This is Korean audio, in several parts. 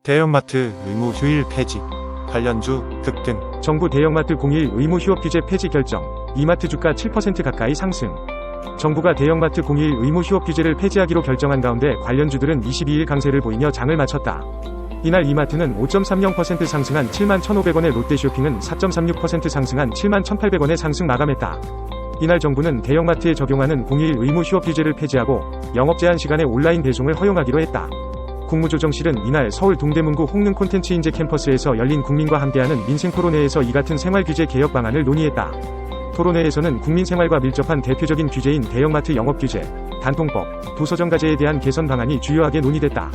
대형마트 의무 휴일 폐지, 관련주 급등. 정부 대형마트 공휴일 의무 휴업 규제 폐지 결정, 이마트 주가 7% 가까이 상승. 정부가 대형마트 공휴일 의무 휴업 규제를 폐지하기로 결정한 가운데 관련주들은 22일 강세를 보이며 장을 마쳤다. 이날 이마트는 5.30% 상승한 71,500원에 롯데쇼핑은 4.36% 상승한 71,800원에 상승 마감했다. 이날 정부는 대형마트에 적용하는 공휴일 의무 휴업 규제를 폐지하고 영업 제한 시간에 온라인 배송을 허용하기로 했다. 국무조정실은 이날 서울 동대문구 홍릉 콘텐츠 인재 캠퍼스에서 열린 국민과 함께하는 민생 토론회에서 이 같은 생활규제 개혁 방안을 논의했다. 토론회에서는 국민생활과 밀접한 대표적인 규제인 대형마트 영업규제, 단통법, 도서정가제에 대한 개선 방안이 주요하게 논의됐다.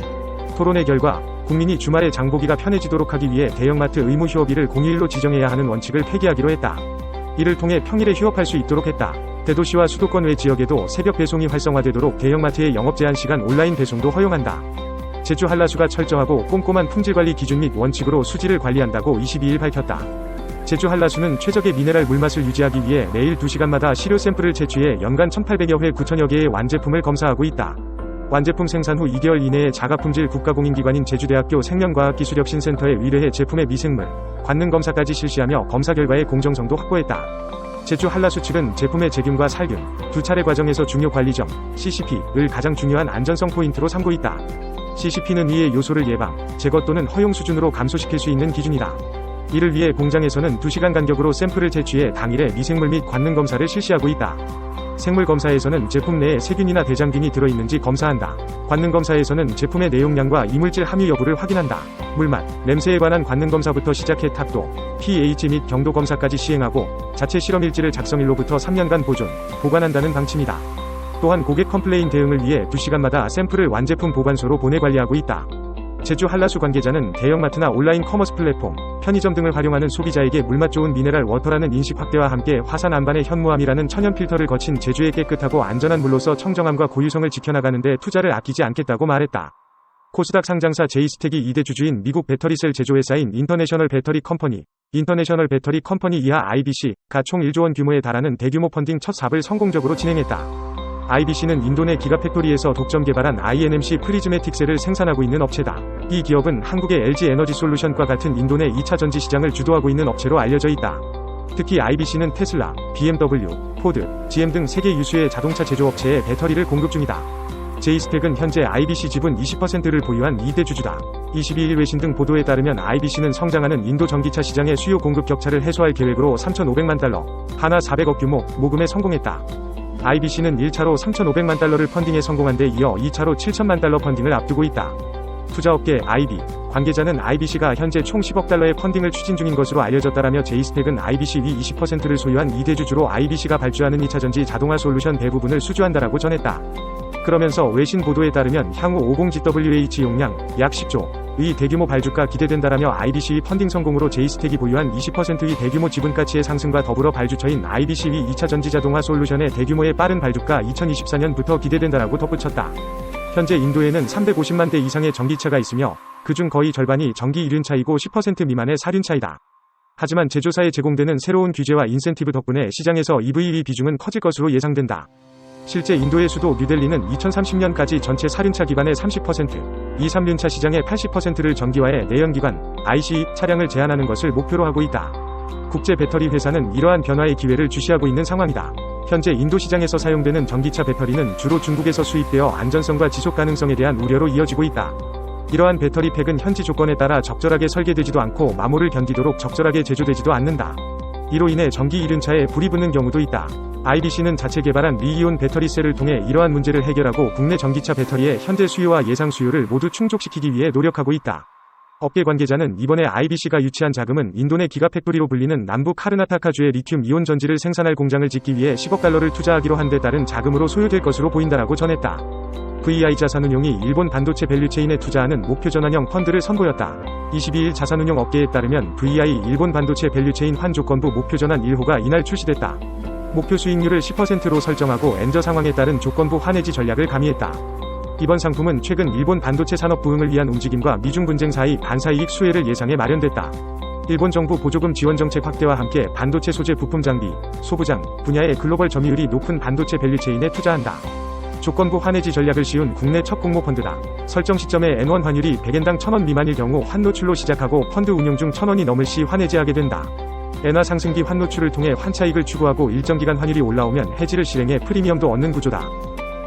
토론회 결과 국민이 주말에 장보기가 편해지도록 하기 위해 대형마트 의무 휴업일을 공휴일로 지정해야 하는 원칙을 폐기하기로 했다. 이를 통해 평일에 휴업할 수 있도록 했다. 대도시와 수도권 외 지역에도 새벽 배송이 활성화되도록 대형마트의 영업 제한 시간 온라인 배송도 허용한다. 제주 한라수가 철저하고 꼼꼼한 품질관리 기준 및 원칙으로 수질을 관리한다고 22일 밝혔다. 제주 한라수는 최적의 미네랄 물맛을 유지하기 위해 매일 2시간마다 시료 샘플을 채취해 연간 1,800여 회 9,000여 개의 완제품을 검사하고 있다. 완제품 생산 후 2개월 이내에 자가품질 국가공인기관인 제주대학교 생명과학기술혁신센터에 의뢰해 제품의 미생물, 관능 검사까지 실시하며 검사 결과의 공정성도 확보했다. 제주 한라수 측은 제품의 제균과 살균, 두 차례 과정에서 중요 관리점, CCP를 가장 중요한 안전성 포인트로 삼고 있다. CCP는 이의 요소를 예방, 제거 또는 허용 수준으로 감소시킬 수 있는 기준이다. 이를 위해 공장에서는 2시간 간격으로 샘플을 채취해 당일에 미생물 및 관능 검사를 실시하고 있다. 생물 검사에서는 제품 내에 세균이나 대장균이 들어있는지 검사한다. 관능 검사에서는 제품의 내용량과 이물질 함유 여부를 확인한다. 물맛, 냄새에 관한 관능 검사부터 시작해 탁도, pH 및 경도 검사까지 시행하고 자체 실험일지를 작성일로부터 3년간 보관한다는 방침이다. 또한 고객 컴플레인 대응을 위해 2시간마다 샘플을 완제품 보관소로 보내 관리하고 있다. 제주 한라수 관계자는 대형마트나 온라인 커머스 플랫폼, 편의점 등을 활용하는 소비자에게 물맛 좋은 미네랄 워터라는 인식 확대와 함께 화산 안반의 현무암이라는 천연 필터를 거친 제주의 깨끗하고 안전한 물로서 청정함과 고유성을 지켜나가는 데 투자를 아끼지 않겠다고 말했다. 코스닥 상장사 제이스텍이 2대 주주인 미국 배터리셀 제조회사인 인터내셔널 배터리 컴퍼니 이하 IBC가 총 1조 원 규모에 달하는 대규모 펀딩 첫 사업을 성공적으로 진행했다. IBC는 인도 내 기가팩토리에서 독점 개발한 INMC 프리즈매틱 셀을 생산하고 있는 업체다. 이 기업은 한국의 LG 에너지 솔루션과 같은 인도 내 2차 전지 시장을 주도하고 있는 업체로 알려져 있다. 특히 IBC는 테슬라, BMW, 포드, GM 등 세계 유수의 자동차 제조업체에 배터리를 공급 중이다. 제이스텍은 현재 IBC 지분 20%를 보유한 2대 주주다. 22일 외신 등 보도에 따르면 IBC는 성장하는 인도 전기차 시장의 수요 공급 격차를 해소할 계획으로 3,500만 달러, 하나 400억 규모 모금에 성공했다. IBC는 1차로 3,500만 달러를 펀딩에 성공한 데 이어 2차로 7천만 달러 펀딩을 앞두고 있다. 투자업계 IB 관계자는 IBC가 현재 총 10억 달러의 펀딩을 추진 중인 것으로 알려졌다라며 제이스텍은 IBC 위 20%를 소유한 2대 주주로 IBC가 발주하는 2차전지 자동화 솔루션 대부분을 수주한다라고 전했다. 그러면서 외신 보도에 따르면 향후 50GWh 용량 약 10조의 대규모 발주가 기대된다라며 IBC 펀딩 성공으로 제이스텍이 보유한 20%의 대규모 지분 가치의 상승과 더불어 발주처인 IBC 위 2차 전지 자동화 솔루션의 대규모의 빠른 발주가 2024년부터 기대된다라고 덧붙였다. 현재 인도에는 350만 대 이상의 전기차가 있으며 그중 거의 절반이 전기 1륜차이고 10% 미만의 4륜차이다. 하지만 제조사에 제공되는 새로운 규제와 인센티브 덕분에 시장에서 EV의 비중은 커질 것으로 예상된다. 실제 인도의 수도 뉴델리는 2030년까지 전체 4륜차 기반의 30%, 2, 3륜차 시장의 80%를 전기화해 내연기관, ICE 차량을 제한하는 것을 목표로 하고 있다. 국제 배터리 회사는 이러한 변화의 기회를 주시하고 있는 상황이다. 현재 인도 시장에서 사용되는 전기차 배터리는 주로 중국에서 수입되어 안전성과 지속 가능성에 대한 우려로 이어지고 있다. 이러한 배터리 팩은 현지 조건에 따라 적절하게 설계되지도 않고 마모를 견디도록 적절하게 제조되지도 않는다. 이로 인해 전기 1륜차에 불이 붙는 경우도 있다. IBC는 자체 개발한 리이온 배터리 셀을 통해 이러한 문제를 해결하고 국내 전기차 배터리의 현재 수요와 예상 수요를 모두 충족시키기 위해 노력하고 있다. 업계 관계자는 이번에 IBC가 유치한 자금은 인도 내 기가팩토리로 불리는 남부 카르나타카주의 리튬 이온 전지를 생산할 공장을 짓기 위해 10억 달러를 투자하기로 한 데 따른 자금으로 소요될 것으로 보인다라고 전했다. VI 자산운용이 일본 반도체 밸류체인에 투자하는 목표 전환형 펀드를 선보였다. 22일 자산운용 업계에 따르면 VI 일본 반도체 밸류체인 환 조건부 목표 전환 1호가 이날 출시됐다. 목표 수익률을 10%로 설정하고 엔저 상황에 따른 조건부 환해지 전략을 가미했다. 이번 상품은 최근 일본 반도체 산업 부흥을 위한 움직임과 미중 분쟁 사이 반사이익 수혜를 예상해 마련됐다. 일본 정부 보조금 지원 정책 확대와 함께 반도체 소재 부품 장비, 소부장 분야의 글로벌 점유율이 높은 반도체 밸류체인에 투자한다. 조건부 환해지 전략을 씌운 국내 첫 공모펀드다. 설정 시점에 N1 환율이 100엔당 1000원 미만일 경우 환노출로 시작하고 펀드 운용 중 1000원이 넘을 시 환해지하게 된다. 엔화 상승기 환노출을 통해 환차익을 추구하고 일정 기간 환율이 올라오면 해지를 실행해 프리미엄도 얻는 구조다.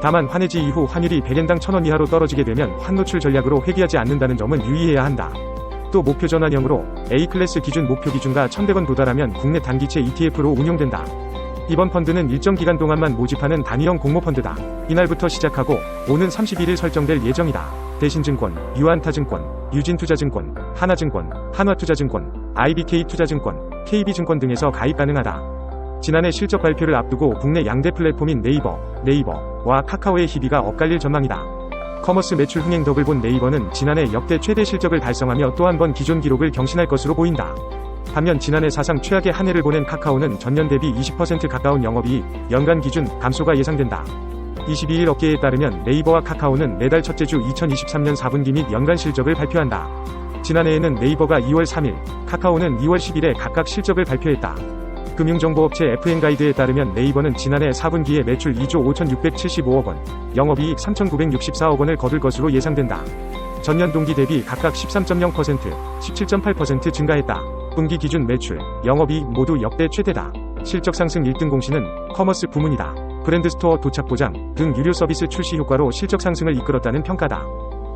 다만 환해지 이후 환율이 100엔당 1000원 이하로 떨어지게 되면 환노출 전략으로 회귀하지 않는다는 점은 유의해야 한다. 또 목표 전환형으로 A클래스 기준 목표 기준가 1100원 도달하면 국내 단기채 ETF로 운용된다. 이번 펀드는 일정 기간 동안만 모집하는 단위형 공모펀드다. 이날부터 시작하고 오는 31일 설정될 예정이다. 대신증권, 유한타증권, 유진투자증권, 하나증권, 한화투자증권, IBK투자증권, KB증권 등에서 가입 가능하다. 지난해 실적 발표를 앞두고 국내 양대 플랫폼인 네이버와 카카오의 희비가 엇갈릴 전망이다. 커머스 매출 흥행 덕을 본 네이버는 지난해 역대 최대 실적을 달성하며 또 한 번 기존 기록을 경신할 것으로 보인다. 반면 지난해 사상 최악의 한 해를 보낸 카카오는 전년 대비 20% 가까운 영업이익, 연간 기준 감소가 예상된다. 22일 업계에 따르면 네이버와 카카오는 매달 첫째 주 2023년 4분기 및 연간 실적을 발표한다. 지난해에는 네이버가 2월 3일, 카카오는 2월 10일에 각각 실적을 발표했다. 금융정보업체 FN가이드에 따르면 네이버는 지난해 4분기에 매출 2조 5675억 원, 영업이익 3964억 원을 거둘 것으로 예상된다. 전년 동기 대비 각각 13.0%, 17.8% 증가했다. 분기 기준 매출, 영업이익 모두 역대 최대다. 실적 상승 1등 공신은 커머스 부문이다. 브랜드 스토어 도착 보장 등 유료 서비스 출시 효과로 실적 상승을 이끌었다는 평가다.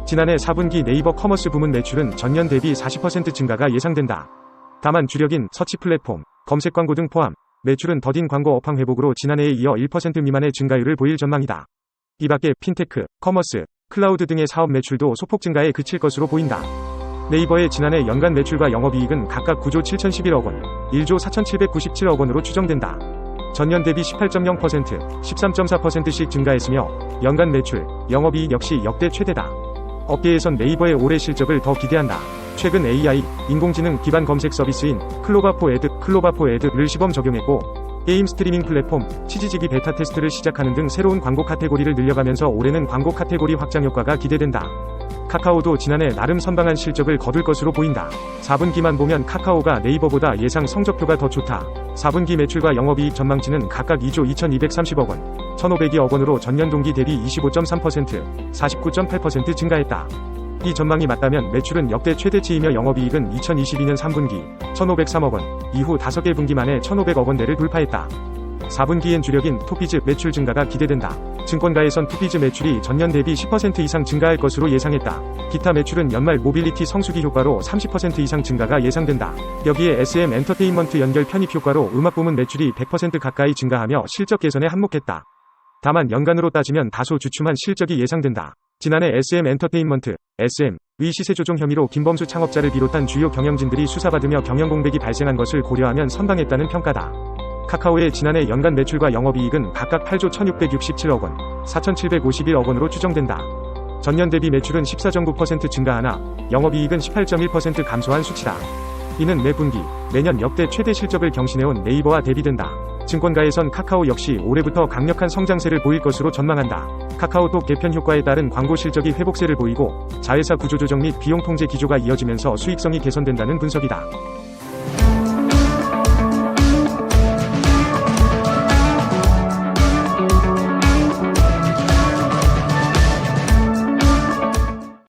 지난해 4분기 네이버 커머스 부문 매출은 전년 대비 40% 증가가 예상된다. 다만 주력인 서치 플랫폼, 검색 광고 등 포함, 매출은 더딘 광고 업황 회복으로 지난해에 이어 1% 미만의 증가율을 보일 전망이다. 이 밖에 핀테크, 커머스, 클라우드 등의 사업 매출도 소폭 증가에 그칠 것으로 보인다. 네이버의 지난해 연간 매출과 영업이익은 각각 9조 7011억 원, 1조 4797억 원으로 추정된다. 전년 대비 18.0%, 13.4%씩 증가했으며 연간 매출, 영업이익 역시 역대 최대다. 업계에선 네이버의 올해 실적을 더 기대한다. 최근 AI, 인공지능 기반 검색 서비스인 클로바포 애드를 시범 적용했고 게임 스트리밍 플랫폼 치지직이 베타 테스트를 시작하는 등 새로운 광고 카테고리를 늘려가면서 올해는 광고 카테고리 확장 효과가 기대된다. 카카오도 지난해 나름 선방한 실적을 거둘 것으로 보인다. 4분기만 보면 카카오가 네이버보다 예상 성적표가 더 좋다. 4분기 매출과 영업이익 전망치는 각각 2조 2230억 원, 1502억 원으로 전년 동기 대비 25.3%, 49.8% 증가했다. 이 전망이 맞다면 매출은 역대 최대치이며 영업이익은 2022년 3분기 1503억 원, 이후 5개 분기 만에 1500억 원대를 돌파했다. 4분기엔 주력인 투비즈 매출 증가가 기대된다. 증권가에선 투비즈 매출이 전년 대비 10% 이상 증가할 것으로 예상했다. 기타 매출은 연말 모빌리티 성수기 효과로 30% 이상 증가가 예상된다. 여기에 SM 엔터테인먼트 연결 편입 효과로 음악 부문 매출이 100% 가까이 증가하며 실적 개선에 한몫했다. 다만 연간으로 따지면 다소 주춤한 실적이 예상된다. 지난해 SM 엔터테인먼트, SM의 시세 조종 혐의로 김범수 창업자를 비롯한 주요 경영진들이 수사받으며 경영 공백이 발생한 것을 고려하면 선방했다는 평가다. 카카오의 지난해 연간 매출과 영업이익은 각각 8조 1667억 원, 4751억 원으로 추정된다. 전년 대비 매출은 14.9% 증가하나 영업이익은 18.1% 감소한 수치다. 이는 매 분기, 매년 역대 최대 실적을 경신해온 네이버와 대비된다. 증권가에선 카카오 역시 올해부터 강력한 성장세를 보일 것으로 전망한다. 카카오톡 개편 효과에 따른 광고 실적이 회복세를 보이고 자회사 구조조정 및 비용 통제 기조가 이어지면서 수익성이 개선된다는 분석이다.